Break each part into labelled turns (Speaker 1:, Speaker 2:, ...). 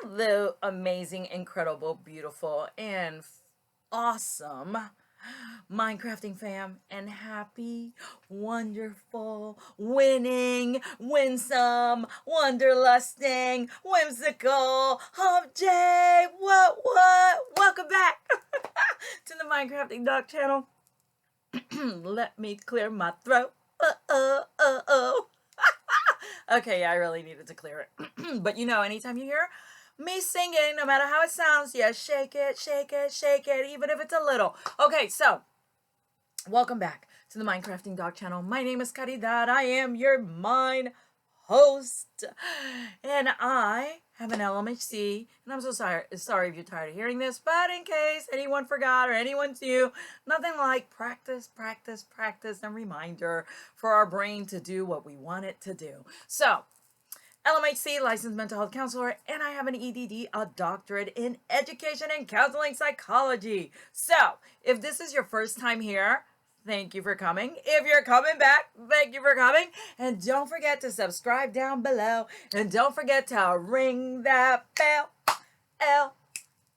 Speaker 1: Hello, amazing, incredible, beautiful, and awesome Minecrafting fam, and happy, wonderful, winning, winsome, wanderlusting, whimsical, hump day, what, welcome back to the Minecrafting Dog channel. Let me clear my throat. Oh. Okay, yeah, I really needed to clear it. But you know, anytime you hear me singing, no matter how it sounds, yeah, shake it, shake it, shake it, even if it's a little. Okay, so welcome back to the Minecrafting Dog channel. My name is Caridad. I am your Mine host, and I have an LMHC, and I'm so sorry if you're tired of hearing this, but in case anyone forgot or anyone's new, nothing like practice, practice, practice, and reminder for our brain to do what we want it to do. So, LMHC, licensed mental health counselor, and I have an EDD, a doctorate in education and counseling psychology. So, if this is your first time here, thank you for coming. If you're coming back, thank you for coming. And don't forget to subscribe down below. And don't forget to ring that bell.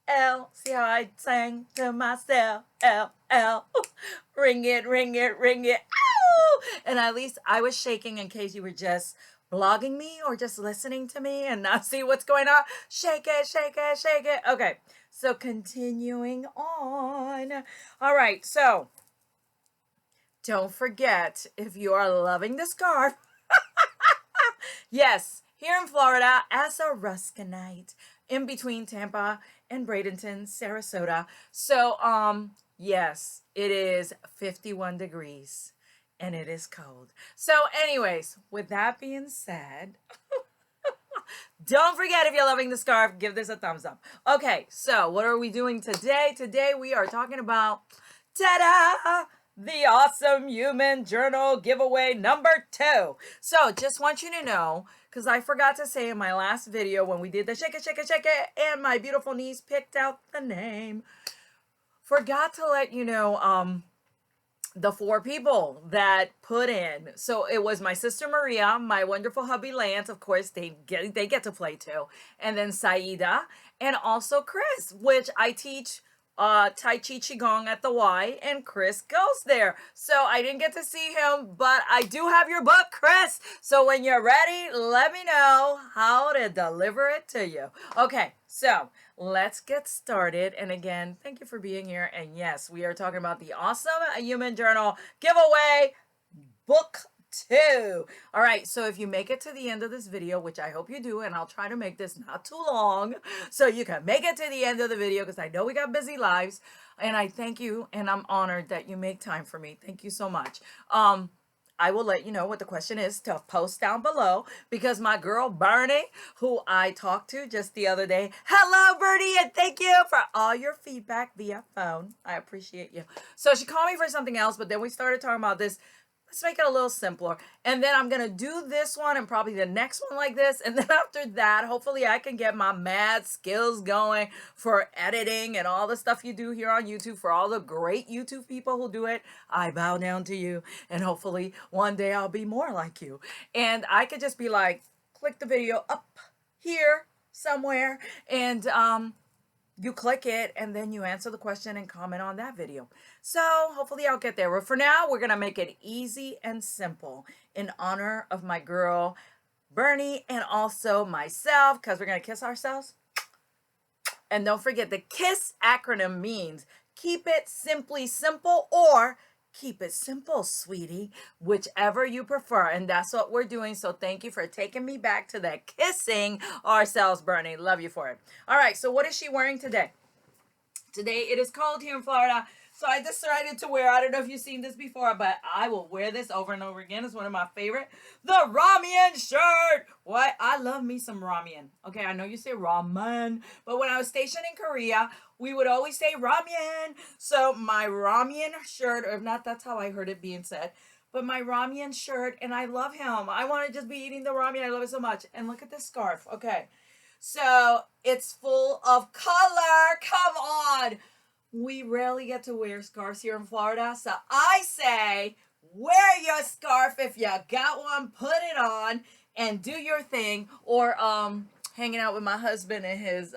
Speaker 1: L. See how I sang to myself? L. Ring it, ring it, ring it. Ow! And at least I was shaking in case you were just blogging me or just listening to me and not see what's going on. Shake it, shake it, shake it. Okay, so continuing on. All right, so don't forget, if you are loving the scarf, yes, here in Florida, as a Ruskinite, in between Tampa and Bradenton, Sarasota. So, yes, it is 51 degrees and it is cold. So, anyways, with that being said, don't forget, if you're loving the scarf, give this a thumbs up. Okay, so what are we doing today? Today we are talking about, ta-da! The Awesome Human Journal giveaway number 2. So just want you to know, because I forgot to say in my last video when we did the shake it, shake it, shake it, and my beautiful niece picked out the name, forgot to let you know the 4 people that put in. So it was my sister Maria, my wonderful hubby Lance, of course they get to play too, and then Saida, and also Chris, which I teach Tai Chi Qigong at the Y, and Chris goes there. So I didn't get to see him, but I do have your book, Chris. So when you're ready, let me know how to deliver it to you. Okay, so let's get started. And again, thank you for being here. And yes, we are talking about the Awesome Human Journal giveaway book 2. All right, so if you make it to the end of this video, which I hope you do, and I'll try to make this not too long so you can make it to the end of the video, because I know we got busy lives, and I thank you, and I'm honored that you make time for me. Thank you so much. I will let you know what the question is to post down below, because my girl Bernie, who I talked to just the other day, hello Bernie, and thank you for all your feedback via phone. I appreciate you. So she called me for something else, but then we started talking about this. Let's make it a little simpler. And then I'm going to do this one and probably the next one like this. And then after that, hopefully I can get my mad skills going for editing and all the stuff you do here on YouTube. For all the great YouTube people who do it, I bow down to you. And hopefully one day I'll be more like you. And I could just be like, click the video up here somewhere. And you click it and then you answer the question and comment on that video. So hopefully I'll get there. But for now, we're going to make it easy and simple in honor of my girl Bernie and also myself, because we're going to kiss ourselves. And don't forget, the KISS acronym means keep it simply simple, or keep it simple, sweetie, whichever you prefer. And that's what we're doing. So thank you for taking me back to that kissing ourselves, Bernie. Love you for it. All right, so what is she wearing today? Today it is cold here in Florida, so I decided to wear, I don't know if you've seen this before, but I will wear this over and over again. It's one of my favorite, the ramen shirt. What? I love me some ramen. Okay, I know you say ramen, but when I was stationed in Korea, we would always say ramen. So my ramen shirt, or if not, that's how I heard it being said, but my ramen shirt, and I love him. I want to just be eating the ramen. I love it so much. And look at this scarf. Okay, so it's full of color. Come on. We rarely get to wear scarves here in Florida. So I say, wear your scarf. If you got one, put it on and do your thing. Or hanging out with my husband and his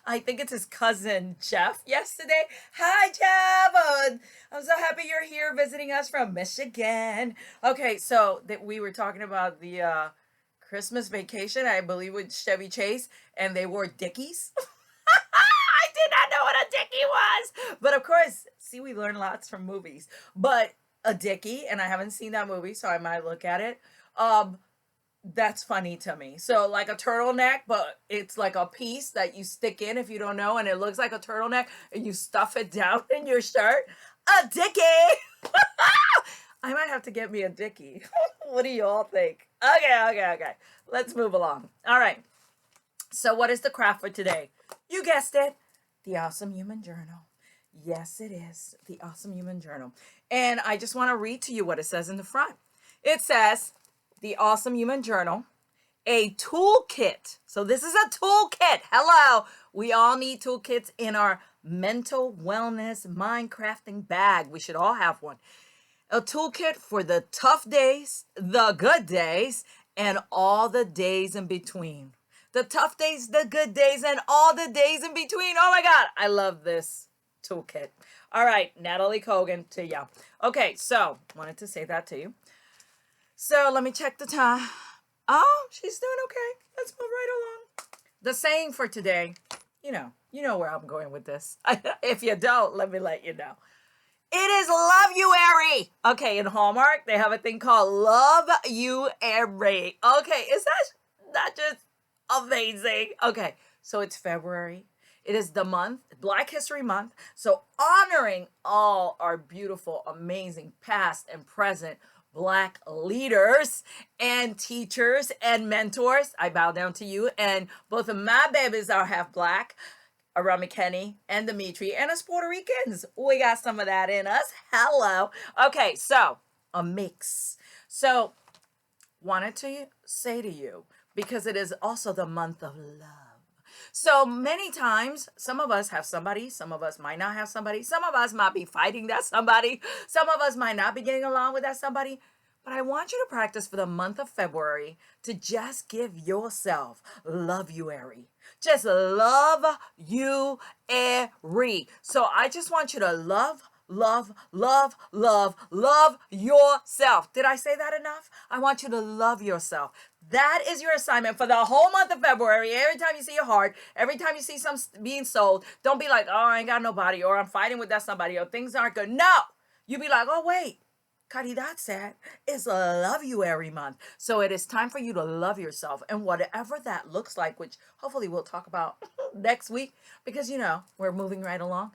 Speaker 1: I think it's his cousin Jeff yesterday. Hi Jeff. I'm so happy you're here visiting us from Michigan. Okay, so that we were talking about the Christmas vacation, I believe, with Chevy Chase, and they wore Dickies. I did not know what a Dickie was. But of course, see, we learn lots from movies. But a Dickie, and I haven't seen that movie, so I might look at it. That's funny to me. So like a turtleneck, but it's like a piece that you stick in if you don't know, and it looks like a turtleneck, and you stuff it down in your shirt. A Dickie. I might have to get me a Dickie. What do you all think? Okay. Let's move along. All right. So what is the craft for today? You guessed it. The Awesome Human Journal. Yes, it is. The Awesome Human Journal. And I just want to read to you what it says in the front. It says, The Awesome Human Journal, a toolkit. So this is a toolkit. Hello. We all need toolkits in our mental wellness mind crafting bag. We should all have one. A toolkit for the tough days, the good days, and all the days in between. The tough days, the good days, and all the days in between. Oh my God, I love this toolkit. All right, Natalie Kogan to ya. Okay, so wanted to say that to you. So let me check the time. Oh, she's doing okay. Let's move right along. The saying for today, you know where I'm going with this. If you don't, let me let you know. It is Love You Airy. Okay, in Hallmark, they have a thing called Love You Airy. Okay, is that not just amazing? Okay, so it's February. It is the month, Black History Month. So honoring all our beautiful, amazing past and present Black leaders and teachers and mentors. I bow down to you. And both of my babies are half Black. Arami Kenny and Dimitri and us Puerto Ricans. We got some of that in us. Hello. Okay, so a mix. So wanted to say to you, because it is also the month of love. So many times, some of us have somebody, some of us might not have somebody, some of us might be fighting that somebody, some of us might not be getting along with that somebody. But I want you to practice for the month of February to just give yourself Love You Airy. Just love you airy. So I just want you to love yourself. Did I say that enough? I want you to love yourself. That is your assignment for the whole month of February. Every time you see your heart, every time you see something being sold, don't be like, oh, I ain't got nobody, or I'm fighting with that somebody, or things aren't good. No, you be like, oh, wait. Caridad said, it's a Love You Airy month. So it is time for you to love yourself. And whatever that looks like, which hopefully we'll talk about next week, because, we're moving right along.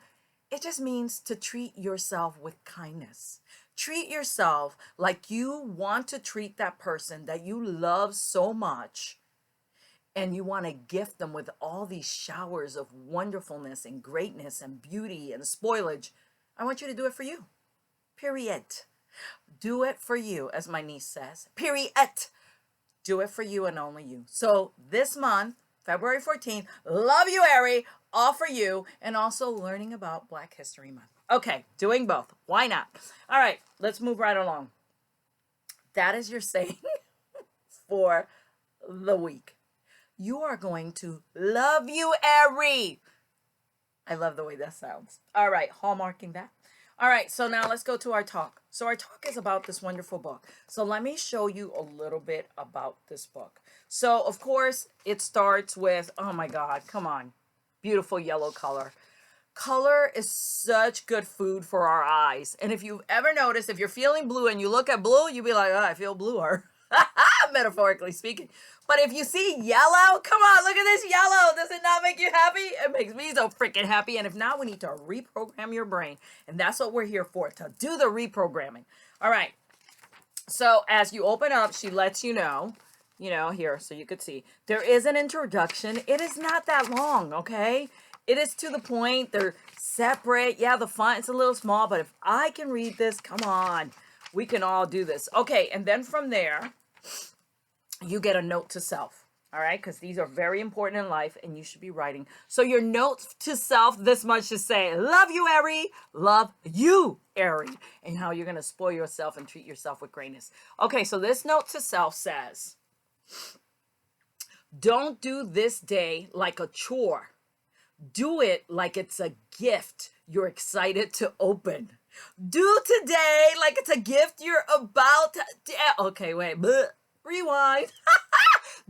Speaker 1: It just means to treat yourself with kindness. Treat yourself like you want to treat that person that you love so much. And you want to gift them with all these showers of wonderfulness and greatness and beauty and spoilage. I want you to do it for you. Period. Do it for you, as my niece says. Period. Do it for you and only you. So this month, February 14th, Love You Airy, all for you, and also learning about Black History Month. Okay, doing both. Why not? All right, let's move right along. That is your saying for the week. You are going to love you airy. I love the way that sounds. All right, hallmarking that. All right, so now let's go to our talk. So our talk is about this wonderful book. So let me show you a little bit about this book. So, of course, it starts with, oh my God, come on, beautiful yellow color. Color is such good food for our eyes. And if you've ever noticed, if you're feeling blue and you look at blue, you'll be like, oh, I feel bluer, metaphorically speaking. But if you see yellow, come on, look at this yellow. Does it not make you happy? It makes me so freaking happy. And if not, we need to reprogram your brain. And that's what we're here for, to do the reprogramming. All right. So as you open up, she lets you know, here, so you could see. There is an introduction. It is not that long, okay? It is to the point. They're separate. Yeah, the font is a little small, but if I can read this, come on. We can all do this. Okay, and then from there, you get a note to self, all right? Because these are very important in life, and you should be writing. So your note to self, this much should say, love you, Airy, love you, Airy, and how you're going to spoil yourself and treat yourself with greatness. Okay, so this note to self says, Don't do this day like a chore. Do it like it's a gift you're excited to open. Do today like it's a gift you're about to. Okay, wait. Bleh. Rewind.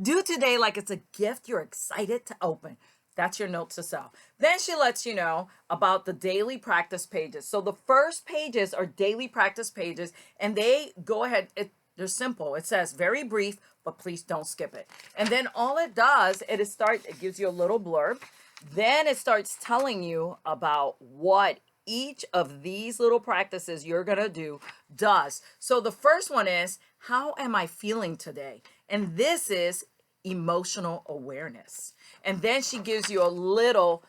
Speaker 1: Do today like it's a gift you're excited to open. That's your note to self. Then she lets you know about the daily practice pages. So the first pages are daily practice pages, and they go ahead. They're simple. It says very brief, but please don't skip it. And then all it does, it gives you a little blurb. Then it starts telling you about what each of these little practices you're going to do does. So the first one is, how am I feeling today? And this is emotional awareness. And then she gives you a little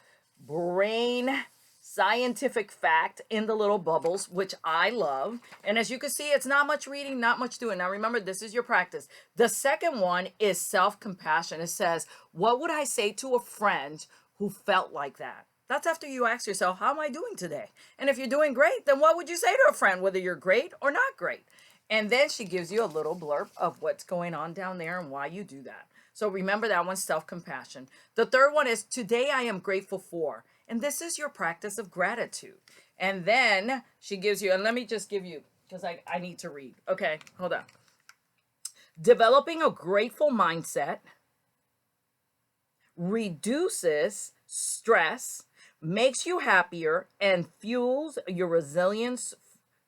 Speaker 1: brain scientific fact in the little bubbles, which I love. And as you can see, it's not much reading, not much doing. Now remember, this is your practice. The second one is self-compassion. It says, what would I say to a friend who felt like that? That's after you ask yourself, how am I doing today? And if you're doing great, then what would you say to a friend, whether you're great or not great? And then she gives you a little blurb of what's going on down there and why you do that. So remember, that one's self-compassion. The third one is, today I am grateful for. And this is your practice of gratitude. And then she gives you, and let me just give you, because I need to read. Okay, hold on. Developing a grateful mindset reduces stress, makes you happier, and fuels your resilience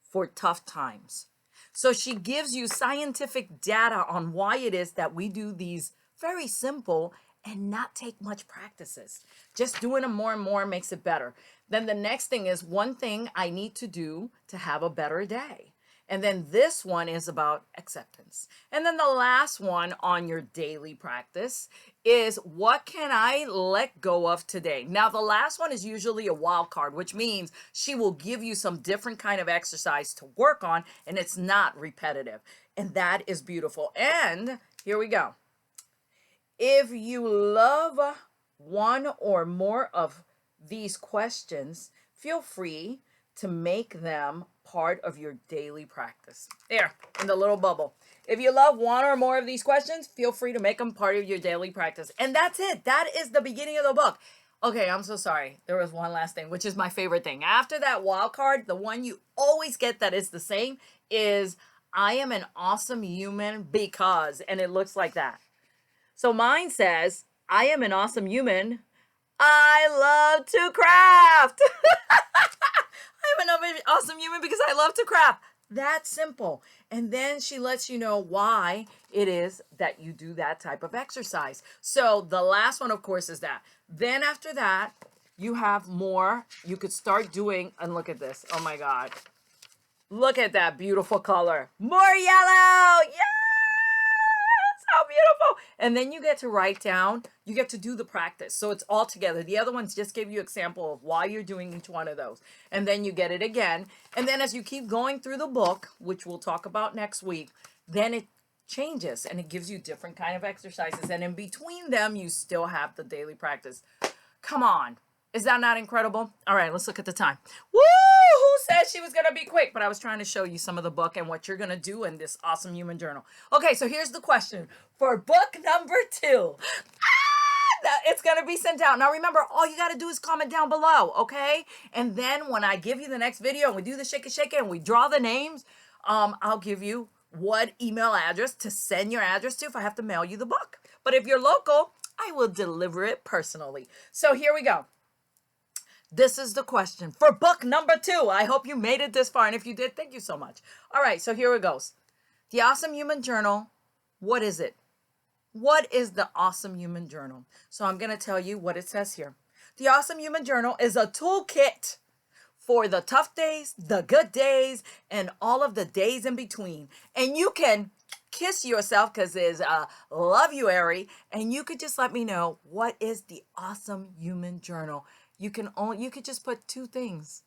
Speaker 1: for tough times. So she gives you scientific data on why it is that we do these very simple and not take much practices. Just doing them more and more makes it better. Then the next thing is, one thing I need to do to have a better day. And then this one is about acceptance. And then the last one on your daily practice is, what can I let go of today? Now, the last one is usually a wild card, which means she will give you some different kind of exercise to work on, and it's not repetitive. And that is beautiful. And here we go. If you love one or more of these questions, feel free to make them part of your daily practice. There, in the little bubble. If you love one or more of these questions, feel free to make them part of your daily practice. And that's it. That is the beginning of the book. Okay, I'm so sorry. There was one last thing, which is my favorite thing. After that wild card, the one you always get that is the same is, I am an awesome human because, and it looks like that. So mine says, I am an awesome human. I love to craft. I'm an awesome human because I love to craft. That's simple. And then she lets you know why it is that you do that type of exercise. So the last one, of course, is that. Then after that, you have more. You could start doing, and look at this. Oh my God. Look at that beautiful color. More yellow. Yeah. How beautiful. And then you get to write down, you get to do the practice. So it's all together. The other ones just give you example of why you're doing each one of those. And then you get it again. And then as you keep going through the book, which we'll talk about next week, then it changes and it gives you different kind of exercises. And in between them, you still have the daily practice. Come on. Is that not incredible? All right, let's look at the time. Woo! Who said she was going to be quick? But I was trying to show you some of the book and what you're going to do in this awesome human journal. Okay, so here's the question for book number 2. It's going to be sent out. Now, remember, all you got to do is comment down below, okay? And then when I give you the next video and we do the shake it, and we draw the names, I'll give you what email address to send your address to if I have to mail you the book. But if you're local, I will deliver it personally. So here we go. This is the question for book number 2. I hope you made it this far. And if you did, thank you so much. All right, so here it goes. The Awesome Human Journal, what is it? What is the Awesome Human Journal? So I'm going to tell you what it says here. The Awesome Human Journal is a toolkit for the tough days, the good days, and all of the days in between. And you can kiss yourself because there's a Love You Airy. And you could just let me know, what is the Awesome Human Journal? You could just put 2 things,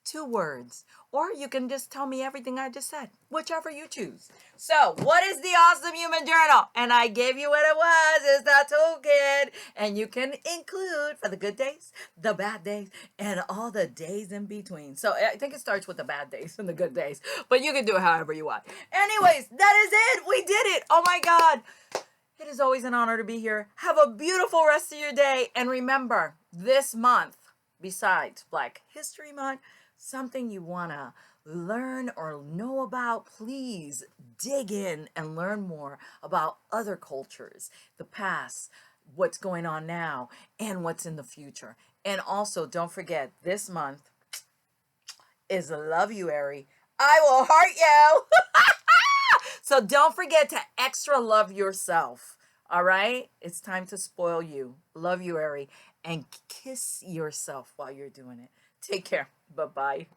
Speaker 1: 2 words, or you can just tell me everything I just said, whichever you choose. So what is the Awesome Human Journal? And I gave you what it was. It's the toolkit. And you can include for the good days, the bad days, and all the days in between. So I think it starts with the bad days and the good days, but you can do it however you want. Anyways, that is it. We did it. Oh my God. It is always an honor to be here. Have a beautiful rest of your day. And remember, this month, besides Black History Month, something you want to learn or know about, please dig in and learn more about other cultures, the past, what's going on now, and what's in the future. And also, don't forget, this month is Love You Airy. I will heart you. So don't forget to extra love yourself. All right? It's time to spoil you. Love you, Airy. And kiss yourself while you're doing it. Take care. Bye-bye.